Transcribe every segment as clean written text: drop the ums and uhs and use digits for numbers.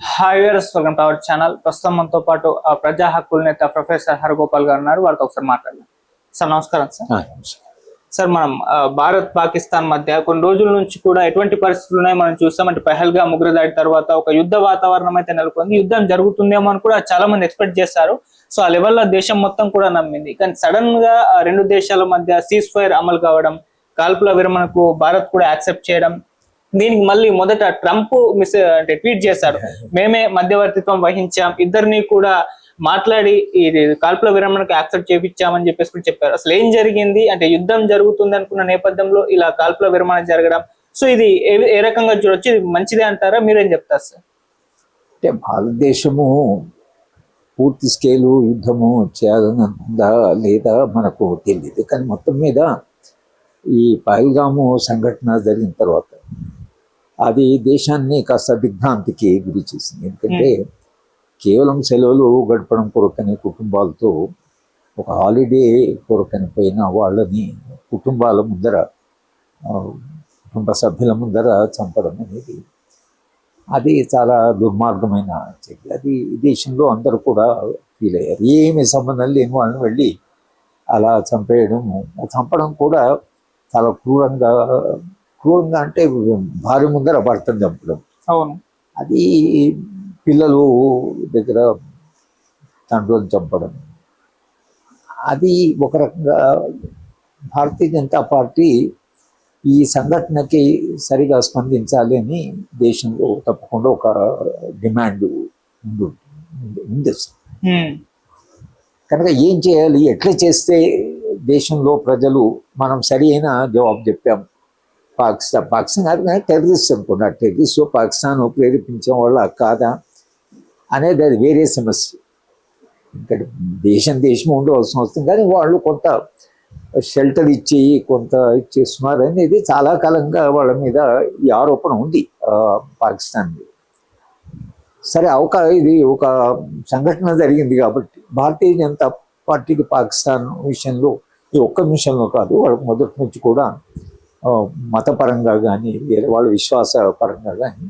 Hi viewers, welcome to our channel. ప్రస్తుతం మనతో పాటు ప్రజా హక్కుల నేత ప్రొఫెసర్ హరగోపాల్ గారు ఉన్నారు. వారితో ఒకసారి మాట్లాడదాం. సార్ నమస్కారం. సార్ మనం భారత్ పాకిస్తాన్ మధ్య కొన్ని రోజుల నుంచి కూడా ఎటువంటి పరిస్థితులు ఉన్నాయో మనం చూస్తాం. అంటే పహల్గామ్ ఉగ్రదాడి తర్వాత ఒక యుద్ధ వాతావరణం అయితే నెలకొంది. యుద్ధం జరుగుతుందేమో అని కూడా చాలా మంది ఎక్స్పెక్ట్ చేస్తారు. సో ఆ లెవెల్లో దేశం మొత్తం కూడా నమ్మింది. కానీ సడన్ గా రెండు దేశాల మధ్య సీజ్ ఫైర్ అమలు కావడం, కాల్పుల విరమణకు భారత్ కూడా యాక్సెప్ట్ చేయడం, దీనికి మళ్ళీ మొదట ట్రంప్ అంటే ట్వీట్ చేశారు, మేమే మధ్యవర్తిత్వం వహించాం, ఇద్దరిని కూడా మాట్లాడి ఈ కాల్పుల విరమణకు యాక్సెప్ట్ చేయించామని చెప్పేసి కూడా చెప్పారు. అసలు ఏం జరిగింది అంటే యుద్ధం జరుగుతుంది అనుకున్న నేపథ్యంలో ఇలా కాల్పుల విరమణ జరగడం, సో ఇది ఏ రకంగా చూడొచ్చు? ఇది మంచిదే అంటారా? మీరేం చెప్తారు సార్? అంటే భారతదేశము పూర్తి స్కేలు యుద్ధము చేయాలని అనుకుందా లేదా మనకు తెలియదు. కానీ మొత్తం మీద ఈ పహల్గాము సంఘటన జరిగిన తర్వాత అది దేశాన్ని కాస్త దిగ్భ్రాంతికి గురి చేసింది. ఎందుకంటే కేవలం సెలవులు గడపడం కొరకని కుటుంబాలతో ఒక హాలిడే కొరకని పోయిన వాళ్ళని కుటుంబాల ముందర, కుటుంబ సభ్యుల ముందర చంపడం అనేది అది చాలా దుర్మార్గమైన చర్య. అది దేశంలో అందరూ కూడా ఫీల్ అయ్యారు. ఏమి సంబంధం లేని వాళ్ళని వెళ్ళి అలా చంపడం కూడా చాలా క్రూరంగా అంటే భార్య ముందర భర్తను చంపడం. అవును, అది పిల్లలు దగ్గర తండ్రులను చంపడం, అది ఒక రకంగా భారతీయ జనతా పార్టీ ఈ సంఘటనకి సరిగా స్పందించాలి అని దేశంలో తప్పకుండా ఒక డిమాండ్ ఉంది. కనుక ఏం చేయాలి, ఎట్లా చేస్తే దేశంలో ప్రజలు మనం సరి అయిన జవాబు చెప్పాం, పాకిస్తాన్ కాదు కానీ టెర్రరిస్ట్ అనుకున్నా, టెర్రరిస్ట్ పాకిస్తాన్ ప్రేరేపించే వాళ్ళ కాదా అనేది అది వేరే సమస్య. ఇక్కడ దేశం ఉండవలసిన వస్తుంది, కానీ వాళ్ళు కొంత షెల్టర్ ఇచ్చి కొంత ఇచ్చేస్తున్నారు అనేది చాలా కాలంగా వాళ్ళ మీద ఈ ఆరోపణ ఉంది పాకిస్తాన్ మీద. సరే, ఇది ఒక సంఘటన జరిగింది కాబట్టి భారతీయ జనతా పార్టీకి పాకిస్తాన్ విషయంలో ఈ ఒక్క విషయంలో కాదు, వాళ్ళకి మొదటి నుంచి కూడా మతపరంగా కానీ వేరే వాళ్ళ విశ్వాస పరంగా కానీ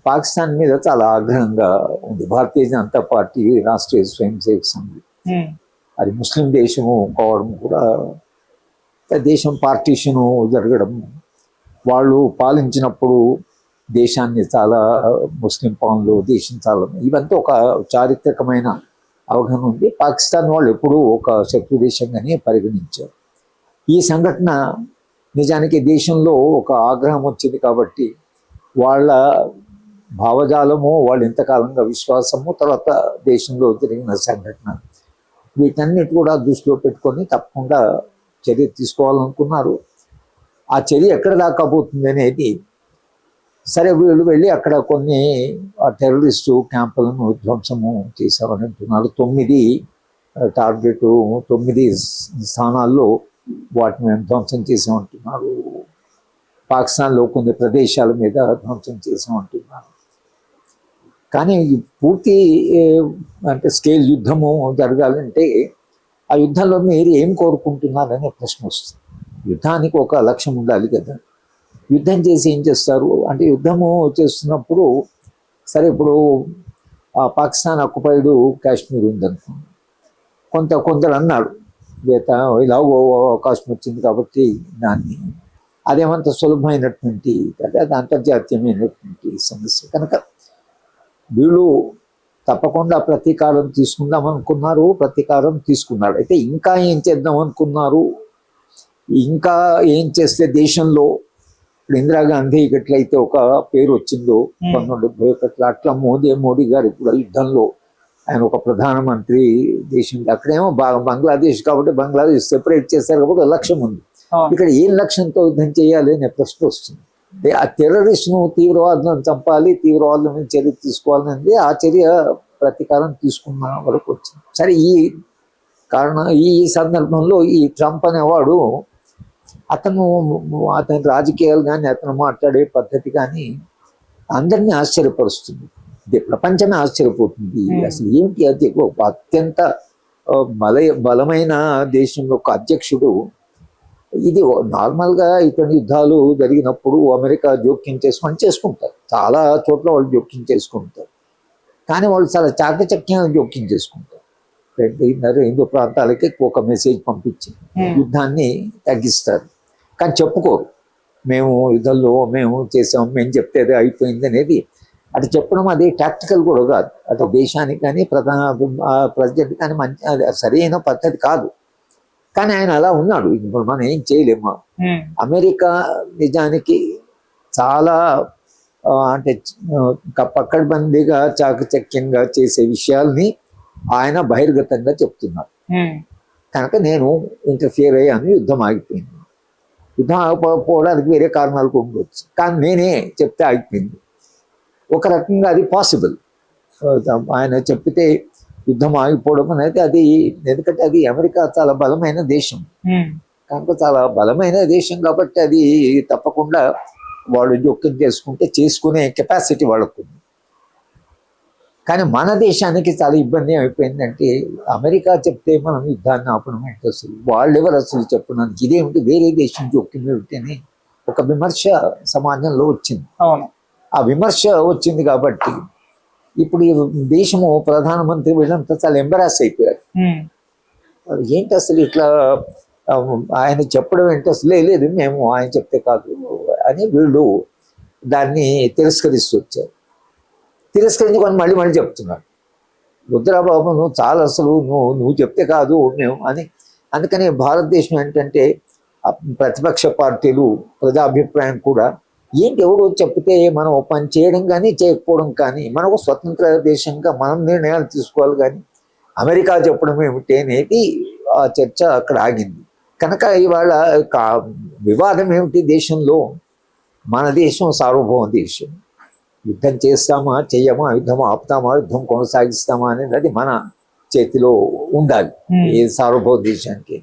పాకిస్తాన్ మీద చాలా ఆగ్రహంగా ఉంది. భారతీయ జనతా పార్టీ రాష్ట్రీయ స్వయం సేవక సంఘ్ అది ముస్లిం దేశము కావడం కూడా, దేశం పార్టీషను జరగడం, వాళ్ళు పాలించినప్పుడు దేశాన్ని చాలా ముస్లిం పాలనలో దేశం చాలా, ఇవంతా ఒక చారిత్రకమైన అవగాహన ఉంది. పాకిస్తాన్ వాళ్ళు ఎప్పుడూ ఒక శత్రు దేశంగానే పరిగణించారు. ఈ సంఘటన నిజానికి దేశంలో ఒక ఆగ్రహం వచ్చింది కాబట్టి వాళ్ళ భావజాలము, వాళ్ళు ఇంతకాలంగా విశ్వాసము, తర్వాత దేశంలో జరిగిన సంఘటన, వీటన్నిటి కూడా దృష్టిలో పెట్టుకొని తప్పకుండా చర్య తీసుకోవాలనుకున్నారు. ఆ చర్య ఎక్కడ దాకా పోతుంది అనేది, సరే వీళ్ళు వెళ్ళి అక్కడ కొన్ని టెర్రరిస్టు క్యాంపులను ధ్వంసము చేశామని అంటున్నారు. 9 టార్గెట్, 9 స్థానాల్లో వాటిని ధ్వంసం చేసామంటున్నారు. పాకిస్తాన్లో కొన్ని ప్రదేశాల మీద ధ్వంసం చేసామంటున్నారు. కానీ పూర్తి అంటే స్కేల్ యుద్ధము జరగాలంటే ఆ యుద్ధంలో మీరు ఏం కోరుకుంటున్నారనే ప్రశ్న వస్తుంది. యుద్ధానికి ఒక లక్ష్యం ఉండాలి కదా. యుద్ధం చేసి ఏం చేస్తారు అంటే, యుద్ధము చేస్తున్నప్పుడు సరే, ఇప్పుడు పాకిస్తాన్ ఆక్యుపైడ్ కాశ్మీర్ ఉందనుకోండి, కొందరు అన్నాడు ఇలా అవకాశం వచ్చింది కాబట్టి దాన్ని, అదేమంత సులభమైనటువంటి కదా, అది అంతర్జాతీయమైనటువంటి సమస్య. కనుక వీళ్ళు తప్పకుండా ప్రతీకారం తీసుకుందాం అనుకున్నారు, ప్రతీకారం తీసుకున్నాడు. అయితే ఇంకా ఏం చేద్దాం అనుకున్నారు, ఇంకా ఏం చేస్తే దేశంలో ఇప్పుడు ఇందిరాగాంధీకి ఎట్లయితే ఒక పేరు వచ్చిందో 1971 అట్లా మోడీ గారు ఇప్పుడు యుద్ధంలో ఆయన ఒక ప్రధానమంత్రి, దేశం అక్కడేమో బంగ్లాదేశ్ కాబట్టి బంగ్లాదేశ్ సెపరేట్ చేశారు కాబట్టి ఒక లక్ష్యం ఉంది. ఇక్కడ ఏం లక్ష్యంతో యుద్ధం చేయాలి అనే ప్రశ్న వస్తుంది. ఆ టెర్రరిస్ట్ను, తీవ్రవాదులను చంపాలి, తీవ్రవాదులను చర్య తీసుకోవాలనేది ఆ చర్య ప్రతీకారం తీసుకున్న వరకు వచ్చింది. సరే, ఈ సందర్భంలో ఈ ట్రంప్ అనేవాడు అతని రాజకీయాలు కానీ అతను మాట్లాడే పద్ధతి కానీ అందరినీ ఆశ్చర్యపరుస్తుంది. ప్రపంచమే ఆశ్చర్యపోతుంది. అసలు ఏంటి అది, అత్యంత బలమైన దేశం యొక్క అధ్యక్షుడు. ఇది నార్మల్గా ఇతని యుద్ధాలు జరిగినప్పుడు అమెరికా జోక్యం చేసుకుంటారు, చాలా చోట్ల వాళ్ళు జోక్యం చేసుకుంటారు. కానీ వాళ్ళు చాలా చాకచక్యంగా జోక్యం చేసుకుంటారు. హిందూ ప్రాంతాలకి ఒక మెసేజ్ పంపించి యుద్ధాన్ని తగ్గిస్తారు, కానీ చెప్పుకోరు మేము యుద్ధంలో మేము చేసాం, మేము చెప్తే అది అయిపోయింది అనేది. అటు చెప్పడం అది టాక్టికల్ కూడా కాదు, అటు దేశానికి కానీ ప్రెసిడెంట్ కానీ మంచి అది సరైన పద్ధతి కాదు. కానీ ఆయన అలా ఉన్నాడు, ఇప్పుడు మనం ఏం చేయలేము. అమెరికా నిజానికి చాలా అంటే పక్కడబందీగా చాకచక్యంగా చేసే విషయాల్ని ఆయన బహిర్గతంగా చెప్తున్నారు. కనుక నేను ఇంటర్ఫియర్ అయ్యాను, యుద్ధం ఆగిపోయింది. యుద్ధం ఆగిపోవడానికి వేరే కారణాలు ఉండవచ్చు, కానీ నేనే చెప్తే ఆగిపోయింది. ఒక రకంగా అది పాసిబుల్. ఆయన చెప్పితే యుద్ధం ఆగిపోవడం అనేది అది, ఎందుకంటే అది అమెరికా చాలా బలమైన దేశం కనుక, చాలా బలమైన దేశం కాబట్టి అది తప్పకుండా వాళ్ళు జోక్యం చేసుకునే కెపాసిటీ వాళ్ళకు ఉంది. కానీ మన దేశానికి చాలా ఇబ్బంది అయిపోయిందంటే, అమెరికా చెప్తే మనం యుద్ధాన్ని ఆపడం ఏంటి, అసలు వాళ్ళు ఎవరు అసలు చెప్పడానికి, ఇదేమిటి వేరే దేశం జోక్యం ఏమిటని ఒక విమర్శ సమాజంలో వచ్చింది. ఆ విమర్శ వచ్చింది కాబట్టి ఇప్పుడు ఈ దేశము ప్రధానమంత్రి వీళ్ళంతా చాలా ఎంబరాస్ అయిపోయారు. ఏంటి అసలు ఇట్లా ఆయన చెప్పడం ఏంటి, అసలు లేదు మేము ఆయన చెప్తే కాదు అని వీళ్ళు దాన్ని తిరస్కరిస్తూ వచ్చారు. తిరస్కరించుకొని మళ్ళీ మళ్ళీ చెప్తున్నాడు, రుద్రబాబు నువ్వు చాలా అసలు నువ్వు చెప్తే కాదు మేము అని. అందుకని భారతదేశం ఏంటంటే ప్రతిపక్ష పార్టీలు ప్రజాభిప్రాయం కూడా ఏంటి ఎవడో చెప్తే మనం పని చేయడం కానీ చేయకపోవడం కానీ, మనకు స్వతంత్ర దేశంగా మనం నిర్ణయాలు తీసుకోవాలి, కానీ అమెరికా చెప్పడం ఏమిటి అనేది ఆ చర్చ అక్కడ ఆగింది. కనుక ఇవాళ వివాదం ఏమిటి దేశంలో, మన దేశం సార్వభౌమ దేశం. యుద్ధం చేస్తామా చెయ్యమా, యుద్ధం ఆపుతామా యుద్ధం కొనసాగిస్తామా అనేది అది మన చేతిలో ఉండాలి ఏ సార్వభౌమ దేశానికి.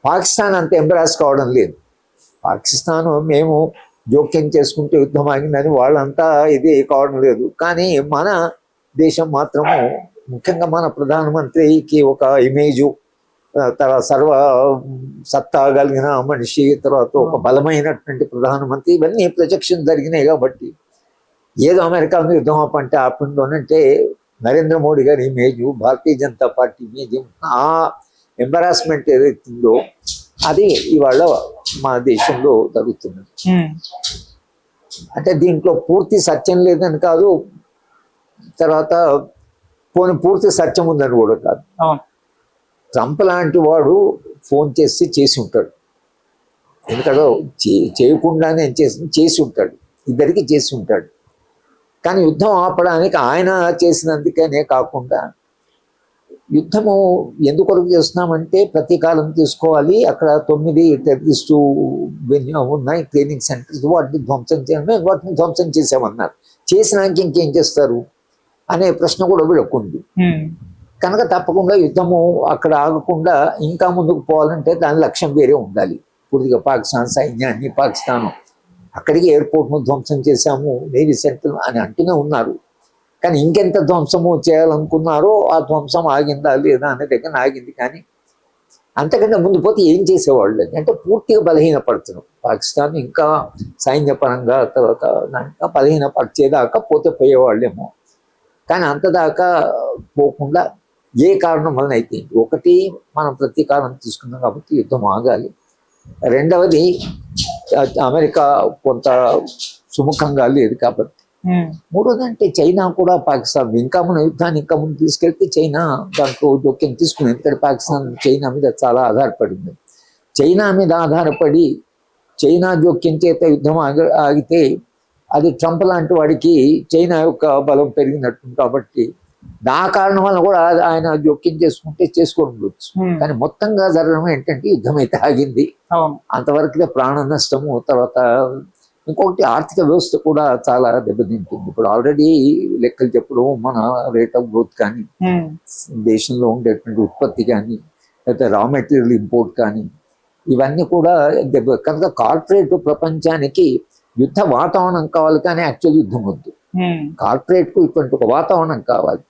పాకిస్తాన్ అంత ఎంబరాస్ కావడం లేదు. పాకిస్తాన్ మేము జోక్యం చేసుకుంటే యుద్ధం ఆగిందని వాళ్ళంతా ఇది కావడం లేదు. కానీ మన దేశం మాత్రము, ముఖ్యంగా మన ప్రధానమంత్రికి ఒక ఇమేజు, తర్వాత సర్వ సత్తా కలిగిన మనిషి, తర్వాత ఒక బలమైనటువంటి ప్రధానమంత్రి, ఇవన్నీ ప్రొజెక్షన్ జరిగినాయి. కాబట్టి ఏదో అమెరికా యుద్ధం ఆపంటే ఆపిందోనంటే నరేంద్ర మోడీ గారి image, Bharatiya Janata party image, ఆ ఎంబరాస్మెంట్ ఏదైతుందో అది ఇవాళ మన దేశంలో జరుగుతున్నది. అంటే దీంట్లో పూర్తి సత్యం లేదని కాదు, తర్వాత పూర్తి సత్యం ఉందని కూడా కాదు. ట్రంప్ లాంటి వాడు ఫోన్ చేసి ఉంటాడు, ఎందుకంటే చేయకుండానే చేసి ఉంటాడు, ఇద్దరికి చేసి ఉంటాడు. కానీ యుద్ధం ఆపడానికి ఆయన చేసినందుకనే కాకుండా, యుద్ధము ఎందుకొరకు చేస్తున్నామంటే ప్రతీకారం తీసుకోవాలి. అక్కడ 9 టెర్రరిస్టు ఉన్నాయి ట్రైనింగ్ సెంటర్స్, వాటిని ధ్వంసం చేయడమే, వాటిని ధ్వంసం చేసామన్నారు. చేసినాక ఇంకేం చేస్తారు అనే ప్రశ్న కూడా వీళ్ళకుంది. కనుక తప్పకుండా యుద్ధము అక్కడ ఆగకుండా ఇంకా ముందుకు పోవాలంటే దాని లక్ష్యం వేరే ఉండాలి. పూర్తిగా పాకిస్తాన్ సైన్యాన్ని, పాకిస్తాన్ అక్కడికి ఎయిర్పోర్ట్ను ధ్వంసం చేశాము, నేవీ సెంటర్ అని అంటూనే ఉన్నారు. కానీ ఇంకెంత ధ్వంసము చేయాలనుకున్నారో ఆ ధ్వంసం ఆగిందా లేదా అనే దగ్గర ఆగింది. కానీ అంతకంటే ముందు పోతే ఏం చేసేవాళ్ళు అంటే పూర్తిగా బలహీనపడుతున్నాం. పాకిస్తాన్ ఇంకా సైన్యపరంగా తర్వాత ఇంకా బలహీనపరిచేదాకా పోయేవాళ్ళేమో. కానీ అంతదాకా పోకుండా ఏ కారణం వలన అయితే, ఒకటి మనం ప్రతీకారం తీసుకున్నాం కాబట్టి యుద్ధం ఆగాలి. రెండవది అమెరికా కొంత సుముఖంగా లేదు కాబట్టి. మూడోది అంటే చైనా కూడా పాకిస్తాన్ ఇంకా మన యుద్ధాన్ని ఇంకా ముందు తీసుకెళ్తే చైనా దాంట్లో జోక్యం తీసుకుని, ఎందుకంటే పాకిస్తాన్ చైనా మీద చాలా ఆధారపడింది. చైనా మీద ఆధారపడి చైనా జోక్యం చేత యుద్ధం ఆగితే అది ట్రంప్ లాంటి వాడికి చైనా యొక్క బలం పెరిగినట్టు. కాబట్టి ఆ కారణం వల్ల కూడా ఆయన జోక్యం చేసుకోవచ్చు. కానీ మొత్తంగా జరగడం ఏంటంటే యుద్ధం అయితే ఆగింది, అంతవరకునే ప్రాణ నష్టము. తర్వాత ఇంకొకటి ఆర్థిక వ్యవస్థ కూడా చాలా దెబ్బతింటుంది. ఇప్పుడు ఆల్రెడీ లెక్కలు చెప్పడం, మన రేట్ ఆఫ్ గ్రోత్ కానీ, దేశంలో ఉండేటువంటి ఉత్పత్తి కానీ, లేకపోతే రా మెటీరియల్ ఇంపోర్ట్ కానీ, ఇవన్నీ కూడా కనుక కార్పొరేట్ ప్రపంచానికి యుద్ధ వాతావరణం కావాలి, కానీ యాక్చువల్ యుద్ధం వద్దు. కార్పొరేట్కు ఇటువంటి ఒక వాతావరణం కావాలి.